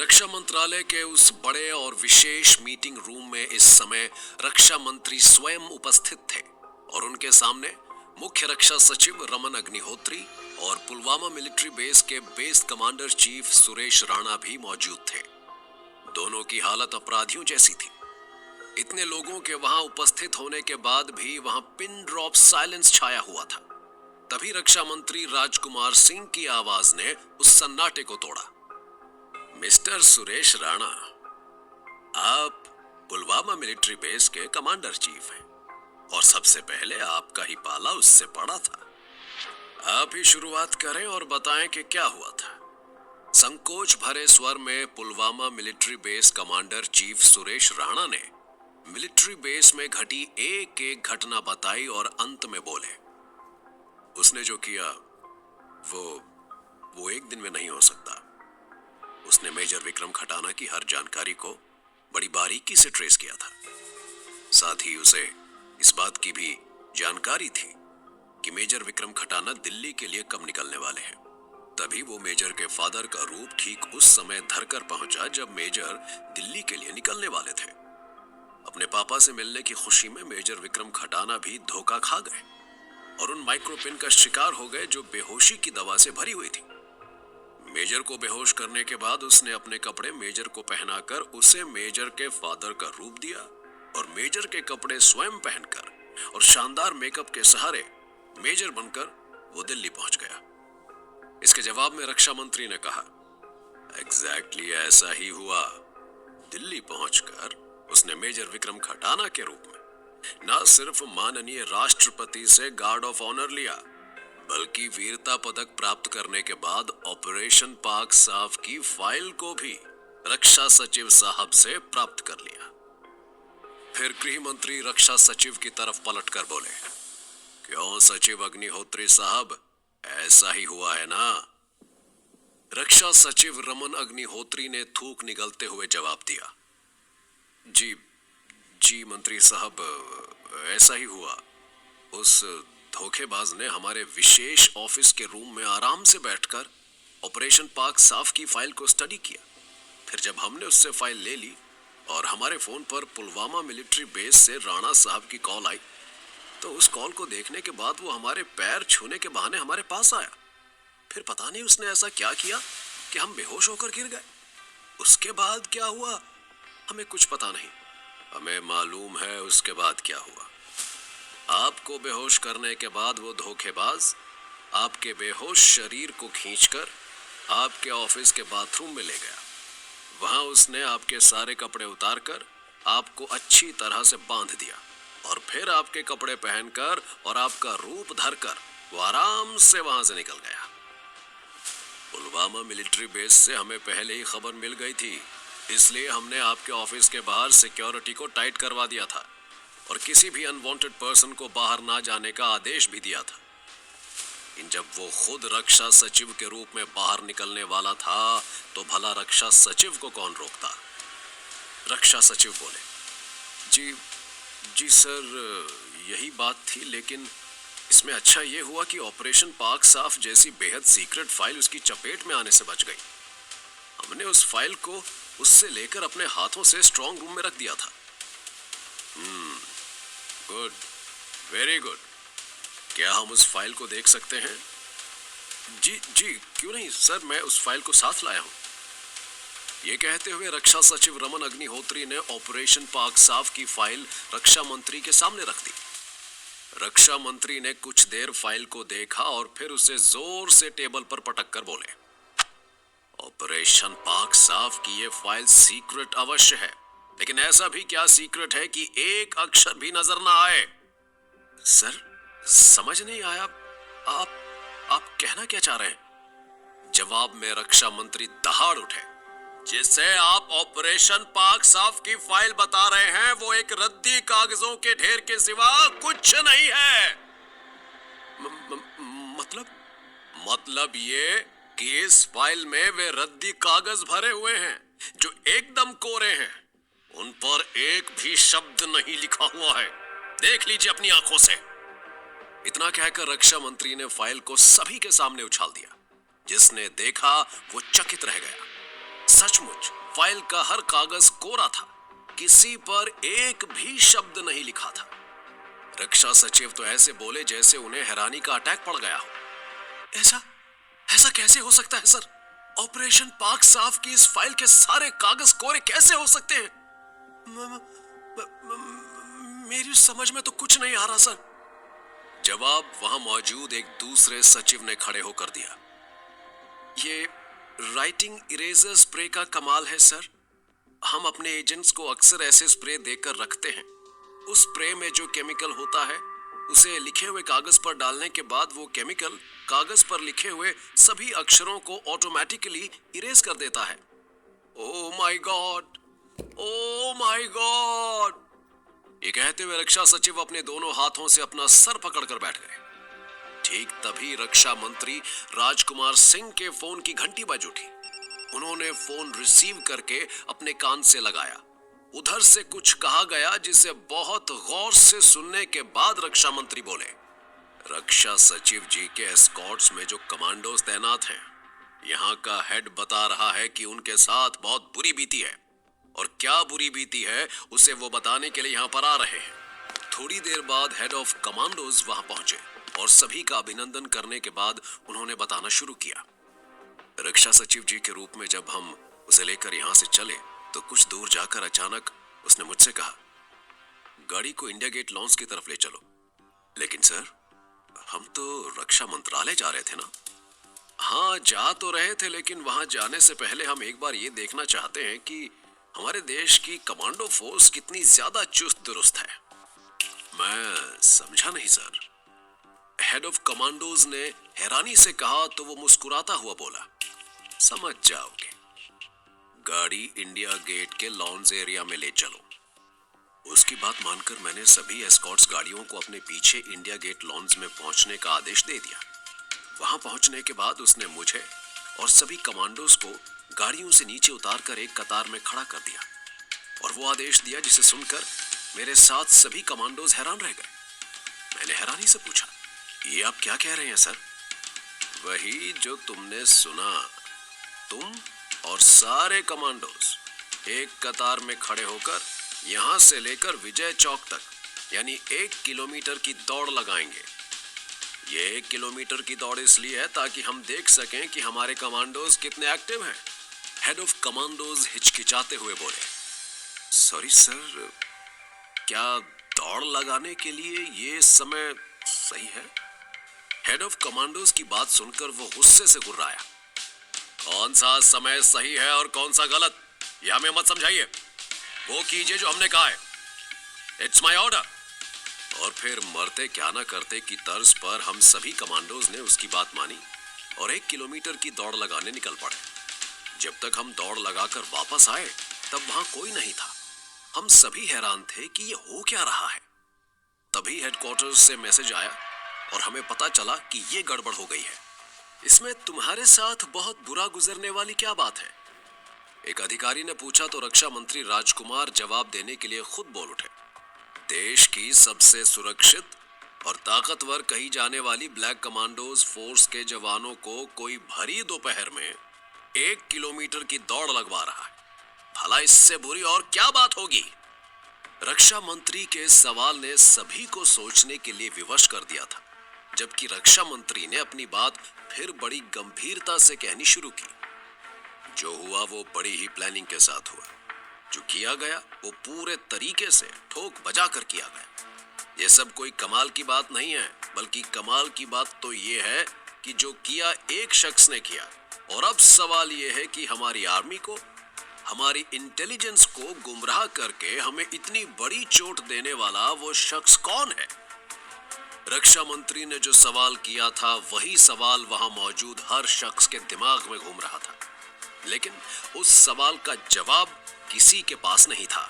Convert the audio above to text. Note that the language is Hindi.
रक्षा मंत्रालय के उस बड़े और विशेष मीटिंग रूम में इस समय रक्षा मंत्री स्वयं उपस्थित थे और उनके सामने मुख्य रक्षा सचिव रमन अग्निहोत्री और पुलवामा मिलिट्री बेस के base commander chief Suresh Rana भी मौजूद थे। दोनों की हालत अपराधियों जैसी थी। इतने लोगों के वहां उपस्थित होने के बाद भी वहां पिन ड्रॉप साइलेंस छाया हुआ था। तभी रक्षा मंत्री राजकुमार सिंह की आवाज ने उस सन्नाटे को तोड़ा। मिस्टर सुरेश राणा, आप पुलवामा मिलिट्री बेस के कमांडर चीफ हैं और सबसे पहले आपका ही पाला उससे पड़ा था। आप ही शुरुआत करें और बताएं कि क्या हुआ था। संकोच भरे स्वर में Pulwama military base commander chief Suresh Rana ने मिलिट्री बेस में घटी एक एक घटना बताई और अंत में बोले, उसने जो किया वो एक दिन में नहीं हो सकता। उसने मेजर विक्रम खटाना की हर जानकारी को बड़ी बारीकी से ट्रेस किया था। साथ ही उसे इस बात की भी जानकारी थी कि मेजर विक्रम खटाना दिल्ली के लिए कब निकलने वाले हैं। तभी वो मेजर के फादर का रूप ठीक उस समय धरकर पहुंचा जब मेजर दिल्ली के लिए निकलने वाले थे। अपने पापा से मिलने की खुशी में मेजर विक्रम खटाना भी धोखा खा गए और उन माइक्रोपिन का शिकार हो गए जो बेहोशी की दवा से भरी हुई थी। मेजर को बेहोश करने के बाद उसने अपने कपड़े मेजर को पहनाकर उसे मेजर के फादर का रूप दिया और मेजर के कपड़े स्वयं पहनकर और शानदार मेकअप के सहारे मेजर बनकर वो दिल्ली पहुंच गया। इसके जवाब में रक्षा मंत्री ने कहा, एग्जैक्टली ऐसा ही हुआ। दिल्ली पहुंचकर उसने मेजर विक्रम खटाना के रूप में न सिर्फ माननीय राष्ट्रपति से गार्ड ऑफ ऑनर लिया, बल्कि वीरता पदक प्राप्त करने के बाद ऑपरेशन पाक साफ की फाइल को भी रक्षा सचिव साहब से प्राप्त कर लिया। फिर गृह मंत्री रक्षा सचिव की तरफ पलटकर बोले, क्यों सचिव अग्निहोत्री साहब, ऐसा ही हुआ है ना? रक्षा सचिव रमन अग्निहोत्री ने थूक निगलते हुए जवाब दिया, जी मंत्री साहब, ऐसा ही हुआ। उस धोखेबाज ने हमारे विशेष ऑफिस के रूम में आराम से बैठकर ऑपरेशन पाक साफ की फाइल को स्टडी किया। फिर जब हमने उससे फाइल ले ली और हमारे फोन पर पुलवामा मिलिट्री बेस से राणा साहब की कॉल आई, तो उस कॉल को देखने के बाद वो हमारे पैर छूने के बहाने हमारे पास आया। फिर पता नहीं उसने ऐसा क्या किया कि हम बेहोश होकर गिर गए। उसके बाद क्या हुआ हमें कुछ पता नहीं। हमें मालूम है उसके बाद क्या हुआ। आपको बेहोश करने के बाद वो धोखेबाज आपके बेहोश शरीर को खींचकर आपके ऑफिस के बाथरूम में ले गया। वहां उसने आपके सारे कपड़े उतारकर आपको अच्छी तरह से बांध दिया और फिर आपके कपड़े पहनकर और आपका रूप धरकर वो आराम से वहां से निकल गया। पुलवामा मिलिट्री बेस से हमें पहले ही खबर मिल गई थी, इसलिए हमने आपके ऑफिस के बाहर सिक्योरिटी को टाइट करवा दिया था और किसी भी अनवांटेड पर्सन को बाहर ना जाने का आदेश भी दिया था। जब वो खुद रक्षा सचिव के रूप में बाहर निकलने वाला था तो भला रक्षा सचिव को कौन रोकता? रक्षा सचिव बोले, जी सर, यही बात थी, लेकिन इसमें अच्छा ये हुआ कि ऑपरेशन पाक साफ जैसी बेहद सीक्रेट फाइल उसकी चपेट में आने से बच गई। हमने उस फाइल को उससे लेकर अपने हाथों से स्ट्रांग रूम में रख दिया था। Good, very good. क्या हम उस फाइल को देख सकते हैं? जी, क्यों नहीं सर, मैं उस फाइल को साथ लाया हूं। ये कहते हुए रक्षा सचिव रमन अग्निहोत्री ने ऑपरेशन पाक साफ की फाइल रक्षा मंत्री के सामने रख दी। रक्षा मंत्री ने कुछ देर फाइल को देखा और फिर उसे जोर से टेबल पर पटक कर बोले, ऑपरेशन पाक साफ की ये फाइल सीक्रेट अवश्य है, लेकिन ऐसा भी क्या सीक्रेट है कि एक अक्षर भी नजर ना आए? सर, समझ नहीं आया, आप कहना क्या चाह रहे हैं? जवाब में रक्षा मंत्री दहाड़ उठे, जिसे आप ऑपरेशन पाक साफ की फाइल बता रहे हैं वो एक रद्दी कागजों के ढेर के सिवा कुछ नहीं है। मतलब ये कि इस फाइल में वे रद्दी कागज भरे हुए हैं जो एकदम कोरे हैं, उन पर एक भी शब्द नहीं लिखा हुआ है। देख लीजिए अपनी आंखों से। इतना कहकर रक्षा मंत्री ने फाइल को सभी के सामने उछाल दिया। जिसने देखा वो चकित रह गया। सचमुच फाइल का हर कागज कोरा था, किसी पर एक भी शब्द नहीं लिखा था। रक्षा सचिव तो ऐसे बोले जैसे उन्हें हैरानी का अटैक पड़ गया हो। ऐसा ऐसा कैसे हो सकता है सर? ऑपरेशन पाक साफ की इस फाइल के सारे कागज कोरे कैसे हो सकते हैं? मेरी समझ में तो कुछ नहीं आ रहा सर। जवाब वहां मौजूद एक दूसरे सचिव ने खड़े होकर दिया। ये राइटिंग इरेजर स्प्रे का कमाल है सर। हम अपने एजेंट्स को अक्सर ऐसे स्प्रे देकर रखते हैं। उस स्प्रे में जो केमिकल होता है उसे लिखे हुए कागज पर डालने के बाद वो केमिकल कागज पर लिखे हुए सभी अक्षरों को ऑटोमेटिकली इरेज कर देता है। Oh my God, oh my God! ये कहते हुए रक्षा सचिव अपने दोनों हाथों से अपना सर पकड़कर बैठ गए। ठीक तभी रक्षा मंत्री राजकुमार सिंह के फोन की घंटी बज उठी। उन्होंने फोन रिसीव करके अपने कान से लगाया। उधर से कुछ कहा गया जिसे बहुत गौर से सुनने के बाद रक्षा मंत्री बोले, रक्षा सचिव जी के एस्कॉर्ट्स में जो कमांडोज तैनात हैं, यहाँ का हेड बता रहा है कि उनके साथ बहुत बुरी बीती है, और क्या बुरी बीती है उसे वो बताने के लिए यहाँ पर आ रहे हैं। थोड़ी देर बाद हेड ऑफ कमांडोज वहां पहुंचे और सभी का अभिनंदन करने के बाद उन्होंने बताना शुरू किया। रक्षा सचिव जी के रूप में जब हम उसे लेकर यहाँ से चले तो कुछ दूर जाकर अचानक उसने मुझसे कहा, गाड़ी को इंडिया गेट लॉन्च की तरफ ले चलो। लेकिन सर, हम तो रक्षा मंत्रालय जा रहे थे ना? हाँ, जा तो रहे थे, लेकिन वहां जाने से पहले हम एक बार ये देखना चाहते हैं कि हमारे देश की कमांडो फोर्स कितनी ज्यादा चुस्त दुरुस्त है। मैं समझा नहीं सर। हेड ऑफ कमांडोज ने हैरानी से कहा तो वो मुस्कुराता हुआ बोला, समझ जाओगे। गाड़ी इंडिया गेट के लॉन्च एरिया में ले चलो। उसकी बात मानकर मैंने सभी एस्कॉर्ट्स गाड़ियों को अपने पीछे इंडिया गेट लॉन्च में पहुंचने का आदेश दे दिया। वहां पहुंचने के बाद उसने मुझे और सभी कमांडोज को गाड़ियों से नीचे उतारकर एक कतार में खड़ा कर दिया और वो आदेश दिया जिसे सुनकर मेरे साथ सभी कमांडोज हैरान रह गए। मैंने हैरानी से पूछा, ये आप क्या कह रहे हैं सर? वही जो तुमने सुना। तुम और सारे कमांडोज एक कतार में खड़े होकर यहां से लेकर विजय चौक तक यानी 1 किलोमीटर की दौड़ लगाएंगे। ये 1 किलोमीटर की दौड़ इसलिए है ताकि हम देख सकें कि हमारे कमांडोज कितने एक्टिव हैं। हेड ऑफ कमांडोज हिचकिचाते हुए बोले, सॉरी सर, क्या दौड़ लगाने के लिए ये समय सही है? हेड ऑफ कमांडोज की बात सुनकर वो गुस्से से गुर्राया। कौन सा समय सही है और कौन सा गलत, ये हमें मत समझाइए। वो कीजिए जो हमने कहा है। It's my order. और फिर मरते क्या ना करते की तर्ज पर हम सभी कमांडोज ने उसकी बात मानी और 1 किलोमीटर की दौड़ लगाने निकल पड़े। जब तक हम दौड़ लगाकर वापस आए तब वहां कोई नहीं था। हम सभी हैरान थे कि ये हो क्या रहा है। तभी हेडक्वार्टर्स से मैसेज आया और हमें पता चला कि ये गड़बड़ हो गई है। इसमें तुम्हारे साथ बहुत बुरा गुजरने वाली क्या बात है? एक अधिकारी ने पूछा तो रक्षा मंत्री राजकुमार जवाब देने के लिए खुद बोल उठे। देश की सबसे सुरक्षित और ताकतवर कही जाने वाली ब्लैक कमांडोज फोर्स के जवानों को कोई भरी दोपहर में 1 किलोमीटर की दौड़ लगवा रहा है। भला इससे बुरी और क्या बात होगी? रक्षा मंत्री के सवाल ने सभी को सोचने के लिए विवश कर दिया था, जबकि रक्षा मंत्री ने अपनी बात फिर बड़ी गंभीरता से कहनी शुरू की। जो हुआ वो बड़ी ही प्लानिंग के साथ हुआ। जो किया गया वो पूरे तरीके से ठोक बजा कर किया गया। ये सब कोई कमाल की बात नहीं है, बल्कि कमाल की बात तो ये है कि जो किया एक शख्स ने किया। और अब सवाल ये है कि हमारी आर्मी को, हमारी इंटेलिजेंस को गुमराह करके हमें इतनी बड़ी चोट देने वाला वो शख्स कौन है? रक्षा मंत्री ने जो सवाल किया था वही सवाल वहां मौजूद हर शख्स के दिमाग में घूम रहा था, लेकिन उस सवाल का जवाब किसी के पास नहीं था।